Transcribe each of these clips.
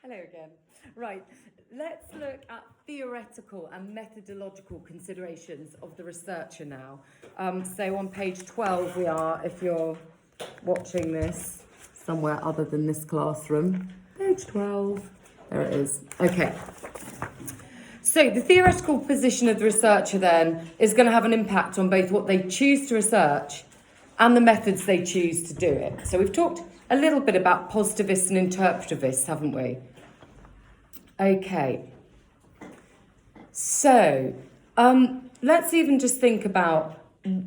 Hello again. Right, let's look at theoretical and methodological considerations of the researcher now. So on page 12 we are, if you're watching this somewhere other than this classroom. Page 12, there it is. Okay. So the theoretical position of the researcher then is going to have an impact on both what they choose to research and the methods they choose to do it. So we've talked a little bit about positivists and interpretivists, haven't we? Okay. So let's even just think about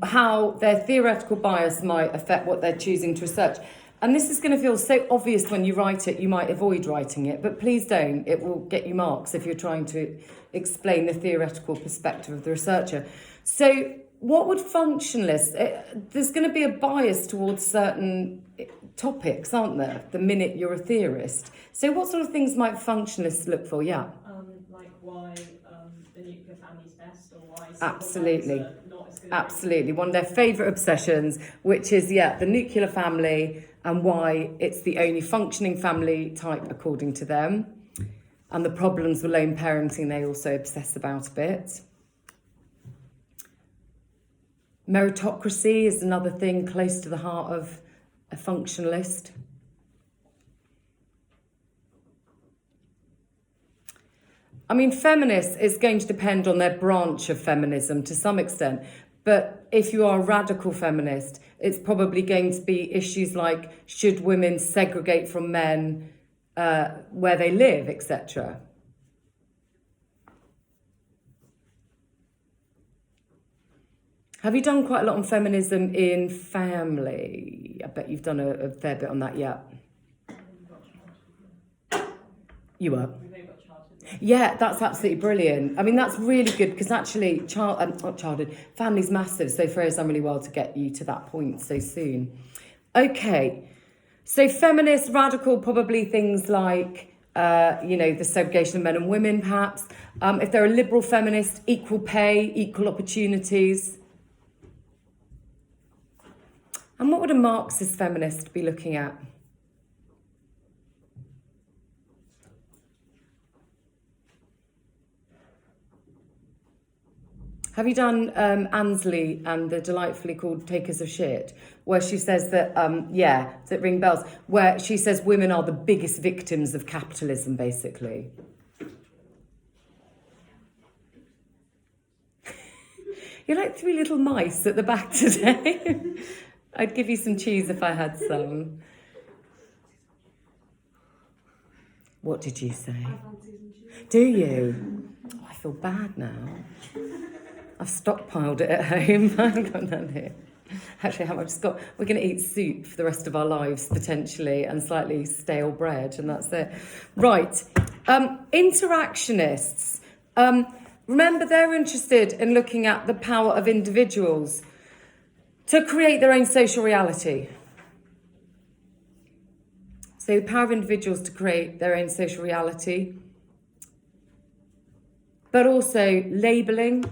how their theoretical bias might affect what they're choosing to research. And this is going to feel so obvious when you write it, you might avoid writing it, but please don't. It will get you marks if you're trying to explain the theoretical perspective of the researcher. So what would functionalists, there's going to be a bias towards certain topics, aren't there, the minute you're a theorist. So what sort of things might functionalists look for? Yeah. Like why the nuclear family's best, or why Absolutely. Are not as good. Absolutely. One of their favourite obsessions, which is, the nuclear family and why it's the only functioning family type according to them. And the problems with lone parenting they also obsess about a bit. Meritocracy is another thing close to the heart of a functionalist. I mean, feminist is going to depend on their branch of feminism to some extent. But if you are a radical feminist, it's probably going to be issues like, should women segregate from men where they live, etc. Have you done quite a lot on feminism in family? I bet you've done a fair bit on that, yeah. You were? Yeah, that's absolutely brilliant. I mean, that's really good because actually, family's massive, so Freya's done really well to get you to that point so soon. Okay, so feminist, radical, probably things like, the segregation of men and women, perhaps. If they're a liberal feminist, equal pay, equal opportunities. And what would a Marxist feminist be looking at? Have you done Ansley and the delightfully called Takers of Shit, where she says that, does it ring bells? Where she says women are the biggest victims of capitalism, basically. You're like three little mice at the back today. I'd give you some cheese if I had some. What did you say? Do you? Oh, I feel bad now. I've stockpiled it at home. I haven't got none here. Actually, I've just got, we're going to eat soup for the rest of our lives, potentially, and slightly stale bread, and that's it. Right. Interactionists. Remember, they're interested in looking at the power of individuals to create their own social reality. So the power of individuals to create their own social reality, but also labelling.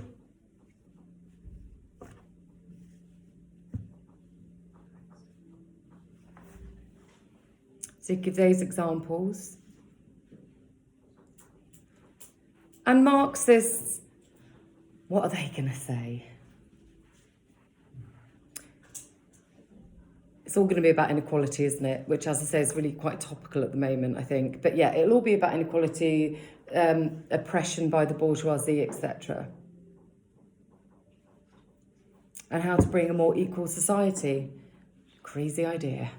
So give those examples. And Marxists, what are they going to say? It's all going to be about inequality, isn't it? Which, as I say, is really quite topical at the moment, I think. But yeah, it'll all be about inequality, oppression by the bourgeoisie, etc. And how to bring a more equal society. Crazy idea.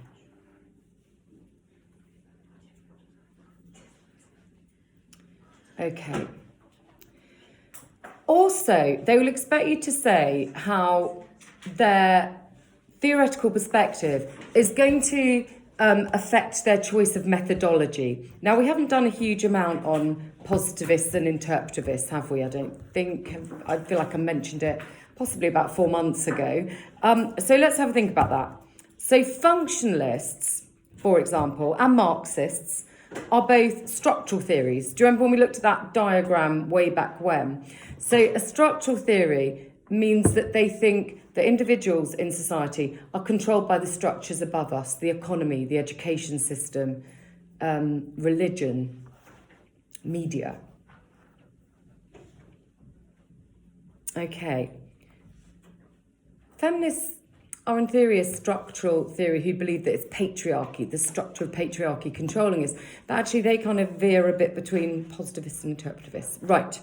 Okay. Also, they will expect you to say how their theoretical perspective is going to affect their choice of methodology. Now, we haven't done a huge amount on positivists and interpretivists, have we? I don't think. I feel like I mentioned it possibly about 4 months ago. So let's have a think about that. So functionalists, for example, and Marxists are both structural theories. Do you remember when we looked at that diagram way back when? So a structural theory means that they think that individuals in society are controlled by the structures above us, the economy, the education system, religion, media. Okay. Feminists are in theory a structural theory who believe that it's patriarchy, the structure of patriarchy controlling us. But actually they kind of veer a bit between positivists and interpretivists. Right.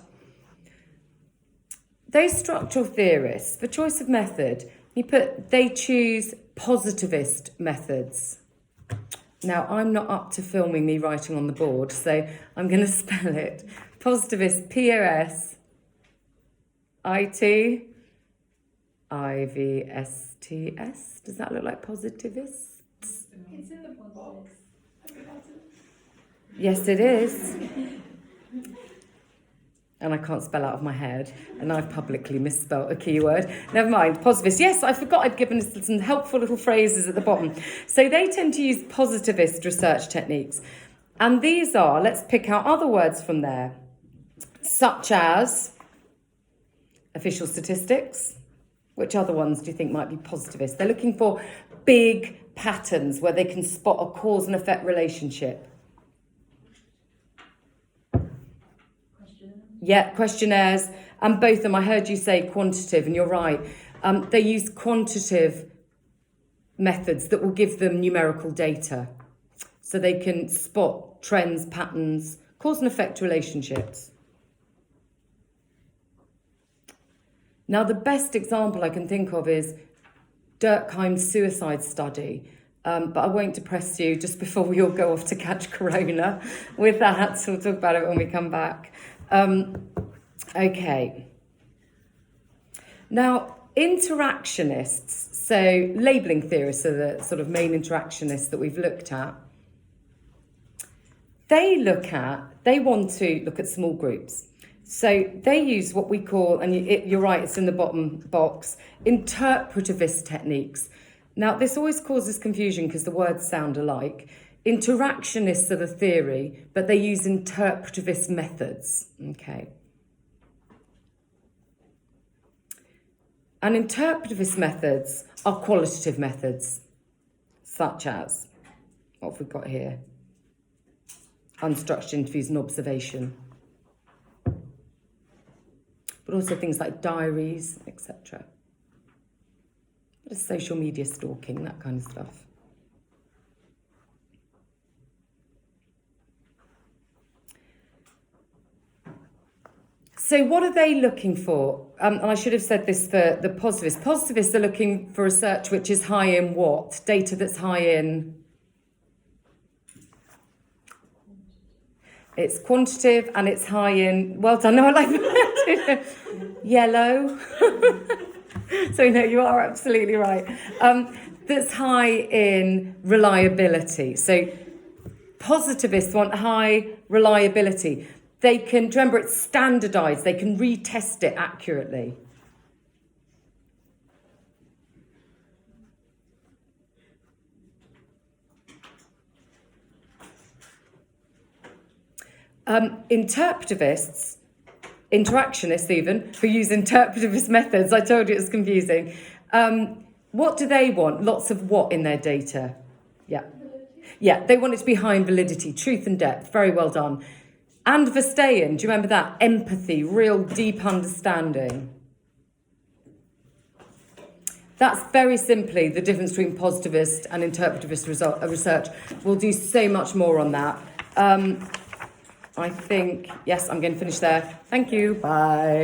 Those structural theorists, for choice of method, they choose positivist methods. Now, I'm not up to filming me writing on the board, so I'm going to spell it. Positivist, P-O-S-I-T-I-V-S-T-S. Does that look like positivists? It's in the box. Yes, it is. And I can't spell out of my head, and I've publicly misspelled a keyword. Never mind, positivist. Yes, I forgot I'd given us some helpful little phrases at the bottom. So they tend to use positivist research techniques. And these are, let's pick out other words from there, such as official statistics. Which other ones do you think might be positivist? They're looking for big patterns where they can spot a cause and effect relationship. Yeah, questionnaires, and both of them, I heard you say quantitative, and you're right. They use quantitative methods that will give them numerical data, so they can spot trends, patterns, cause and effect relationships. Now, the best example I can think of is Durkheim's suicide study, but I won't depress you just before we all go off to catch corona with that, so we'll talk about it when we come back. Okay. Now, interactionists, so labelling theorists are the sort of main interactionists that we've looked at. They want to look at small groups. So they use what we call, and you're right, it's in the bottom box, interpretivist techniques. Now, this always causes confusion because the words sound alike. Interactionists are the theory, but they use interpretivist methods. Okay. And interpretivist methods are qualitative methods, such as, what have we got here? Unstructured interviews and observation. But also things like diaries, etc. Bit of social media stalking, that kind of stuff. So what are they looking for? And I should have said this for the positivists. Positivists are looking for research which is high in what? Data that's high in... It's quantitative and it's high in... Well done, no, I like that. Yellow. So no, you are absolutely right. That's high in reliability. So positivists want high reliability. They can, remember, it's standardised. They can retest it accurately. Interpretivists, interactionists even, who use interpretivist methods, I told you it was confusing. What do they want? Lots of what in their data? Yeah. Yeah, they want it to be high in validity, truth and depth. Very well done. And Verstehen, do you remember that? Empathy, real deep understanding. That's very simply the difference between positivist and interpretivist research. We'll do so much more on that. I think, yes, I'm going to finish there. Thank you. Bye.